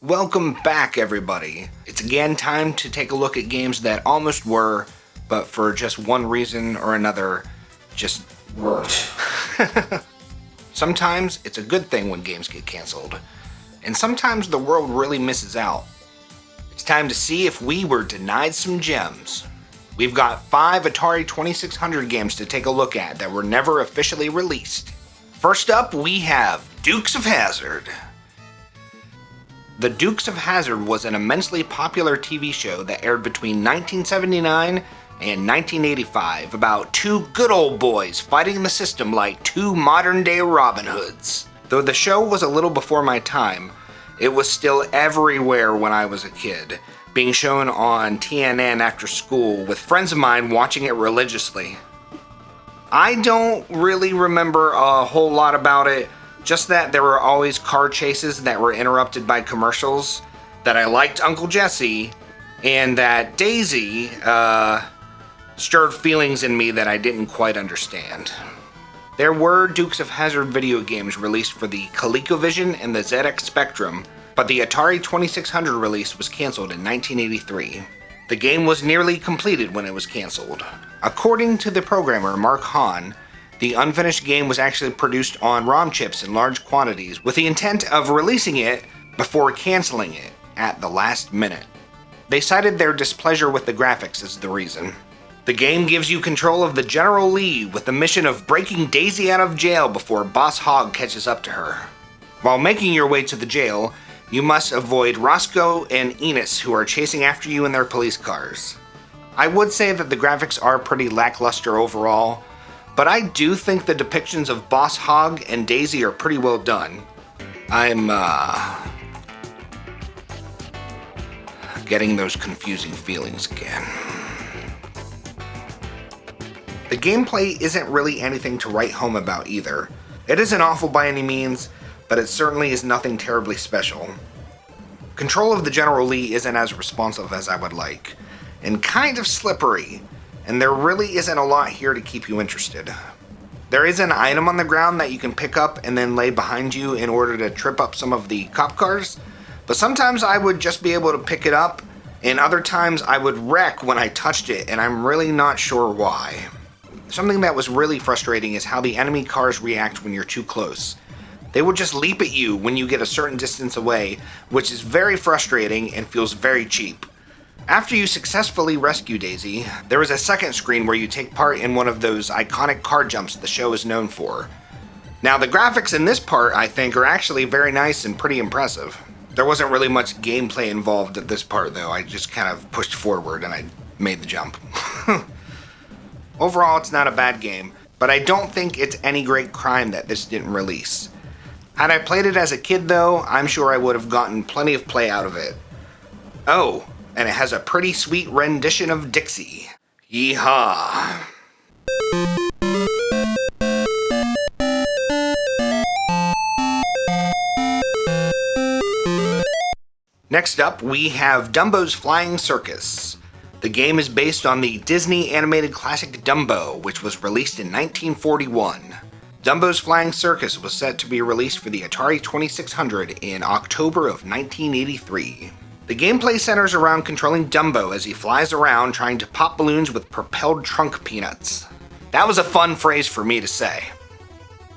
Welcome back, everybody. It's again time to take a look at games that almost were, but for just one reason or another, just weren't. Sometimes it's a good thing when games get canceled, and sometimes the world really misses out. It's time to see if we were denied some gems. We've got 5 Atari 2600 games to take a look at that were never officially released. First up, we have Dukes of Hazzard. The Dukes of Hazzard was an immensely popular TV show that aired between 1979 and 1985 about two good old boys fighting the system like two modern-day Robin Hoods. Though the show was a little before my time, it was still everywhere when I was a kid, being shown on TNN after school with friends of mine watching it religiously. I don't really remember a whole lot about it, just that there were always car chases that were interrupted by commercials, that I liked Uncle Jesse, and that Daisy stirred feelings in me that I didn't quite understand. There were Dukes of Hazzard video games released for the ColecoVision and the ZX Spectrum, but the Atari 2600 release was canceled in 1983. The game was nearly completed when it was canceled. According to the programmer Mark Hahn, the unfinished game was actually produced on ROM chips in large quantities with the intent of releasing it before canceling it at the last minute. They cited their displeasure with the graphics as the reason. The game gives you control of the General Lee with the mission of breaking Daisy out of jail before Boss Hogg catches up to her. While making your way to the jail, you must avoid Roscoe and Enos, who are chasing after you in their police cars. I would say that the graphics are pretty lackluster overall, but I do think the depictions of Boss Hogg and Daisy are pretty well done. I'm getting those confusing feelings again. The gameplay isn't really anything to write home about either. It isn't awful by any means, but it certainly is nothing terribly special. Control of the General Lee isn't as responsive as I would like, and kind of slippery, and there really isn't a lot here to keep you interested. There is an item on the ground that you can pick up and then lay behind you in order to trip up some of the cop cars, but sometimes I would just be able to pick it up, and other times I would wreck when I touched it, and I'm really not sure why. Something that was really frustrating is how the enemy cars react when you're too close. They will just leap at you when you get a certain distance away, which is very frustrating and feels very cheap. After you successfully rescue Daisy, there is a second screen where you take part in one of those iconic car jumps the show is known for. Now, the graphics in this part, I think, are actually very nice and pretty impressive. There wasn't really much gameplay involved at this part, though. I just kind of pushed forward and I made the jump. Overall, it's not a bad game, but I don't think it's any great crime that this didn't release. Had I played it as a kid, though, I'm sure I would have gotten plenty of play out of it. Oh, and it has a pretty sweet rendition of Dixie. Yeehaw! Next up, we have Dumbos Flying Circus. The game is based on the Disney animated classic Dumbo, which was released in 1941. Dumbo's Flying Circus was set to be released for the Atari 2600 in October of 1983. The gameplay centers around controlling Dumbo as he flies around trying to pop balloons with propelled trunk peanuts. That was a fun phrase for me to say.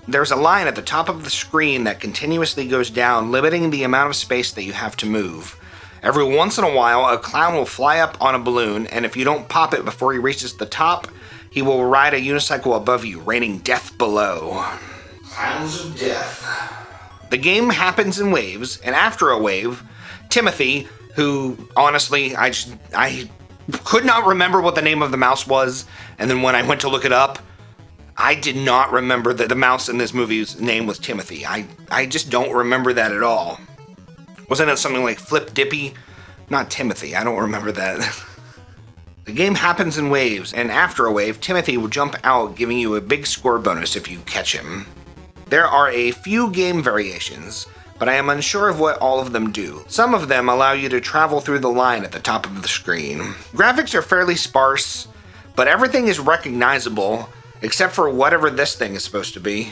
There's a line at the top of the screen that continuously goes down, limiting the amount of space that you have to move. Every once in a while, a clown will fly up on a balloon, and if you don't pop it before he reaches the top, he will ride a unicycle above you, raining death below. Clowns of death. The game happens in waves, and after a wave, Timothy, who, honestly, I could not remember what the name of the mouse was, and then when I went to look it up, I did not remember that the mouse in this movie's name was Timothy. I just don't remember that at all. Wasn't it something like Flip Dippy? Not Timothy, I don't remember that. The game happens in waves, and after a wave, Timothy will jump out, giving you a big score bonus if you catch him. There are a few game variations, but I am unsure of what all of them do. Some of them allow you to travel through the line at the top of the screen. Graphics are fairly sparse, but everything is recognizable, except for whatever this thing is supposed to be.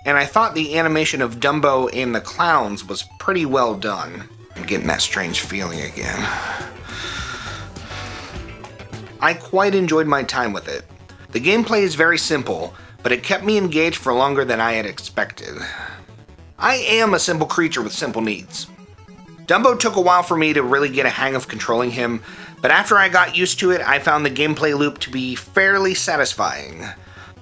And I thought the animation of Dumbo and the clowns was pretty well done. I'm getting that strange feeling again. I quite enjoyed my time with it. The gameplay is very simple, but it kept me engaged for longer than I had expected. I am a simple creature with simple needs. Dumbo took a while for me to really get a hang of controlling him, but after I got used to it, I found the gameplay loop to be fairly satisfying.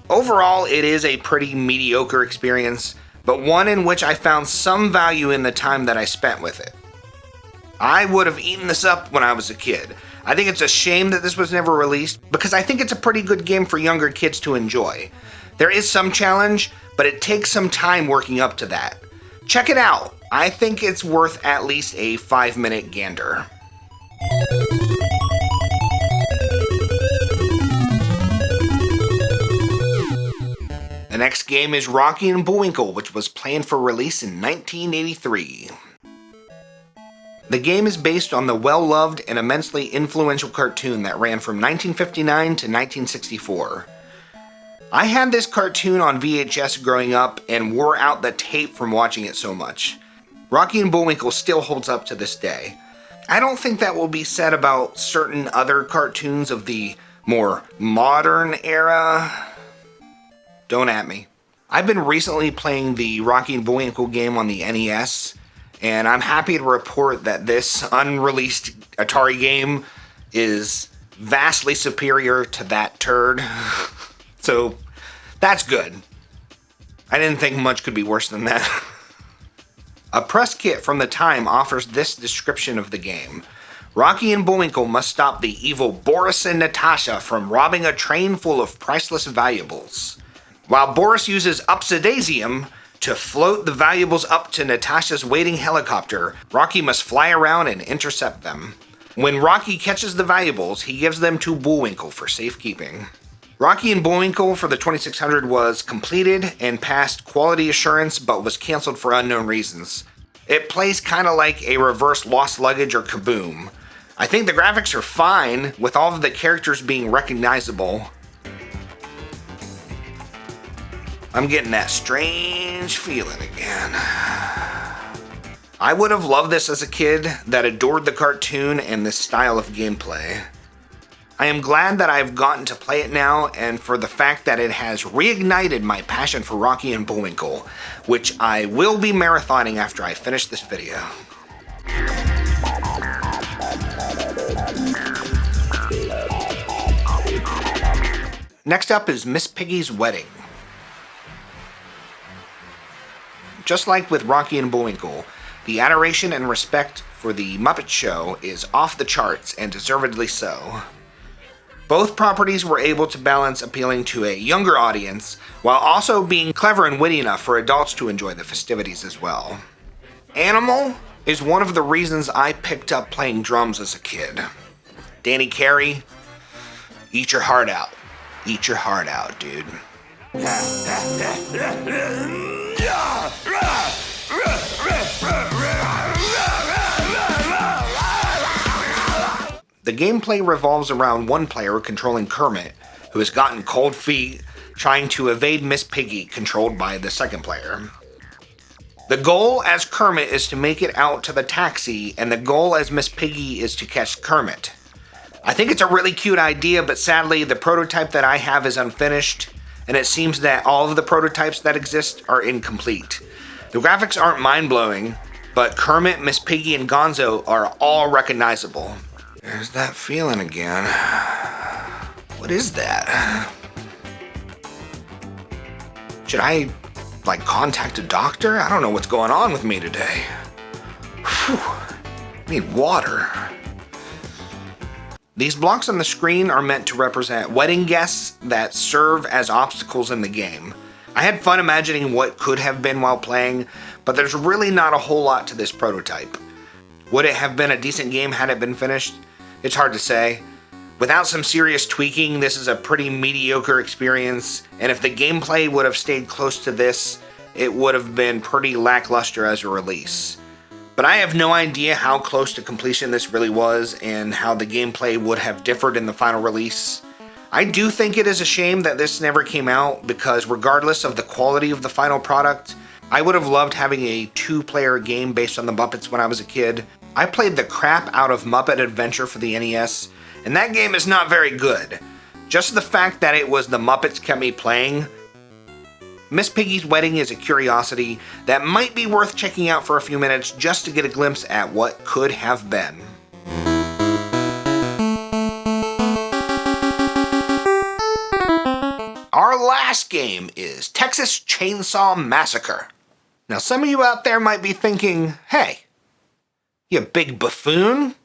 Overall, it is a pretty mediocre experience, but one in which I found some value in the time that I spent with it. I would have eaten this up when I was a kid. I think it's a shame that this was never released, because I think it's a pretty good game for younger kids to enjoy. There is some challenge, but it takes some time working up to that. Check it out. I think it's worth at least a 5-minute gander. The next game is Rocky and Bullwinkle, which was planned for release in 1983. The game is based on the well-loved and immensely influential cartoon that ran from 1959 to 1964. I had this cartoon on VHS growing up and wore out the tape from watching it so much. Rocky and Bullwinkle still holds up to this day. I don't think that will be said about certain other cartoons of the more modern era. Don't at me. I've been recently playing the Rocky and Bullwinkle game on the NES, and I'm happy to report that this unreleased Atari game is vastly superior to that turd. So, that's good. I didn't think much could be worse than that. A press kit from the time offers this description of the game. Rocky and Bullwinkle must stop the evil Boris and Natasha from robbing a train full of priceless valuables. While Boris uses upsidaisium to float the valuables up to Natasha's waiting helicopter, Rocky must fly around and intercept them. When Rocky catches the valuables, he gives them to Bullwinkle for safekeeping. Rocky and Bullwinkle for the 2600 was completed and passed quality assurance, but was canceled for unknown reasons. It plays kinda like a reverse Lost Luggage or Kaboom. I think the graphics are fine, with all of the characters being recognizable. I'm getting that strange feeling again. I would have loved this as a kid that adored the cartoon and this style of gameplay. I am glad that I've gotten to play it now, and for the fact that it has reignited my passion for Rocky and Bullwinkle, which I will be marathoning after I finish this video. Next up is Miss Piggy's Wedding. Just like with Rocky and Bullwinkle, the adoration and respect for the Muppet Show is off the charts, and deservedly so. Both properties were able to balance appealing to a younger audience, while also being clever and witty enough for adults to enjoy the festivities as well. Animal is one of the reasons I picked up playing drums as a kid. Danny Carey, eat your heart out. Eat your heart out, dude. The gameplay revolves around one player controlling Kermit, who has gotten cold feet trying to evade Miss Piggy, controlled by the second player. The goal as Kermit is to make it out to the taxi, and the goal as Miss Piggy is to catch Kermit. I think it's a really cute idea, but sadly the prototype that I have is unfinished, and it seems that all of the prototypes that exist are incomplete. The graphics aren't mind-blowing, but Kermit, Miss Piggy, and Gonzo are all recognizable. There's that feeling again. What is that? Should I, contact a doctor? I don't know what's going on with me today. Whew. I need water. These blocks on the screen are meant to represent wedding guests that serve as obstacles in the game. I had fun imagining what could have been while playing, but there's really not a whole lot to this prototype. Would it have been a decent game had it been finished? It's hard to say. Without some serious tweaking, this is a pretty mediocre experience, and if the gameplay would have stayed close to this, it would have been pretty lackluster as a release. But I have no idea how close to completion this really was, and how the gameplay would have differed in the final release. I do think it is a shame that this never came out, because regardless of the quality of the final product, I would have loved having a 2-player game based on the Muppets when I was a kid. I played the crap out of Muppet Adventure for the NES, and that game is not very good. Just the fact that it was the Muppets kept me playing. Miss Piggy's Wedding is a curiosity that might be worth checking out for a few minutes just to get a glimpse at what could have been. Our last game is Texas Chainsaw Massacre. Now some of you out there might be thinking, hey, you big buffoon,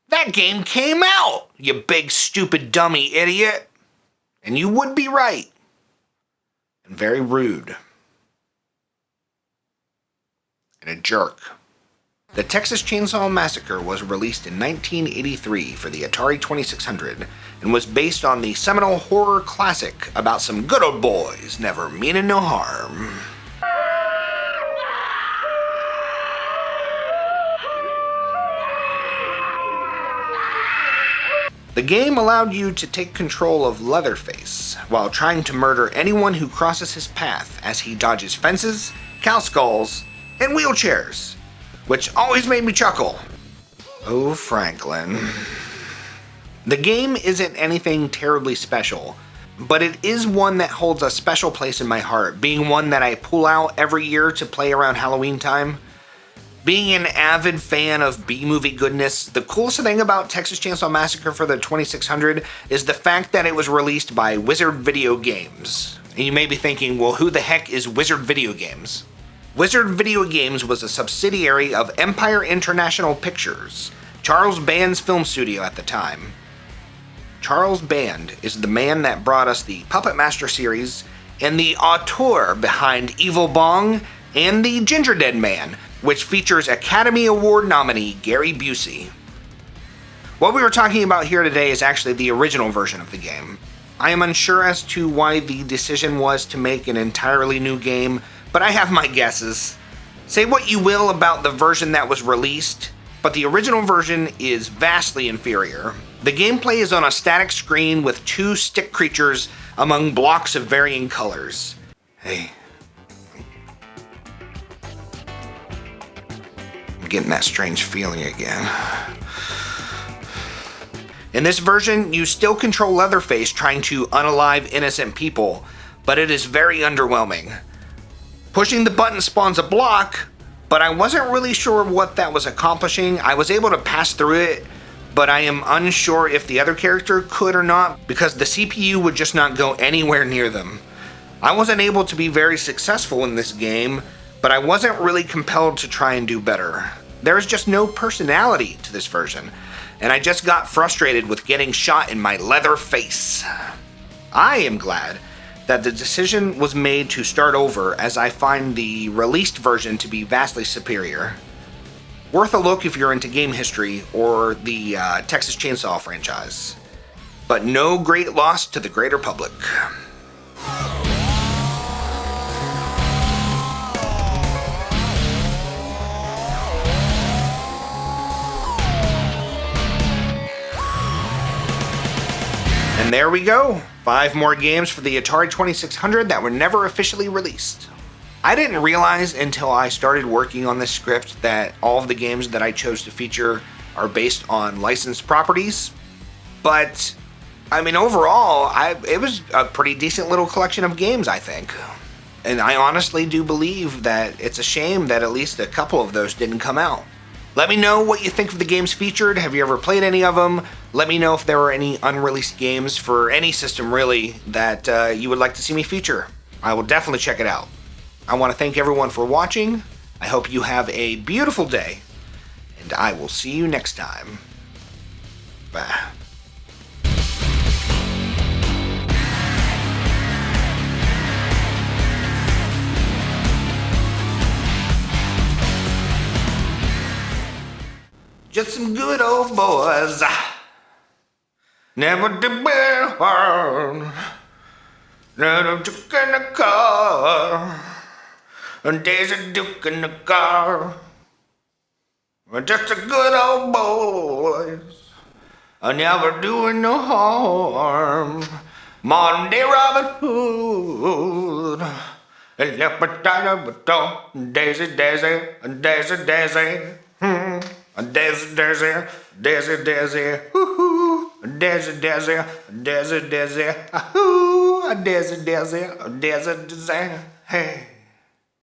that game came out, you big stupid dummy idiot. And you would be right. And very rude. And a jerk. The Texas Chainsaw Massacre was released in 1983 for the Atari 2600 and was based on the seminal horror classic about some good old boys never meaning no harm. The game allowed you to take control of Leatherface while trying to murder anyone who crosses his path as he dodges fences, cow skulls, and wheelchairs, which always made me chuckle. Oh, Franklin. The game isn't anything terribly special, but it is one that holds a special place in my heart, being one that I pull out every year to play around Halloween time. Being an avid fan of B-movie goodness, the coolest thing about Texas Chainsaw Massacre for the 2600 is the fact that it was released by Wizard Video Games. And you may be thinking, well, who the heck is Wizard Video Games? Wizard Video Games was a subsidiary of Empire International Pictures, Charles Band's film studio at the time. Charles Band is the man that brought us the Puppet Master series and the auteur behind Evil Bong and the Ginger Dead Man, which features Academy Award nominee Gary Busey. What we were talking about here today is actually the original version of the game. I am unsure as to why the decision was to make an entirely new game, but I have my guesses. Say what you will about the version that was released, but the original version is vastly inferior. The gameplay is on a static screen with two stick creatures among blocks of varying colors. Hey. Getting that strange feeling again. In this version, you still control Leatherface trying to unalive innocent people, but it is very underwhelming. Pushing the button spawns a block, but I wasn't really sure what that was accomplishing. I was able to pass through it, but I am unsure if the other character could or not because the CPU would just not go anywhere near them. I wasn't able to be very successful in this game, but I wasn't really compelled to try and do better. There is just no personality to this version, and I just got frustrated with getting shot in my leather face. I am glad that the decision was made to start over, as I find the released version to be vastly superior. Worth a look if you're into game history or the Texas Chainsaw franchise, but no great loss to the greater public. And there we go, 5 more games for the Atari 2600 that were never officially released. I didn't realize until I started working on this script that all of the games that I chose to feature are based on licensed properties, but I mean overall, it was a pretty decent little collection of games, I think. And I honestly do believe that it's a shame that at least a couple of those didn't come out. Let me know what you think of the games featured. Have you ever played any of them? Let me know if there were any unreleased games for any system really that you would like to see me feature. I will definitely check it out. I want to thank everyone for watching. I hope you have a beautiful day, and I will see you next time. Bye. Just some good old boys. Never did bear. Never took in the car. And there's a duke in the car. We're just a good old boys. Never doing no harm. Modern day Robin Hood. Daisy, Daisy, Daisy, Daisy. Daisy, Daisy, Daisy, Daisy, hoo-hoo. Daisy, Daisy, Daisy, Daisy, ahoo. Daisy, Daisy, Daisy, Daisy, hey.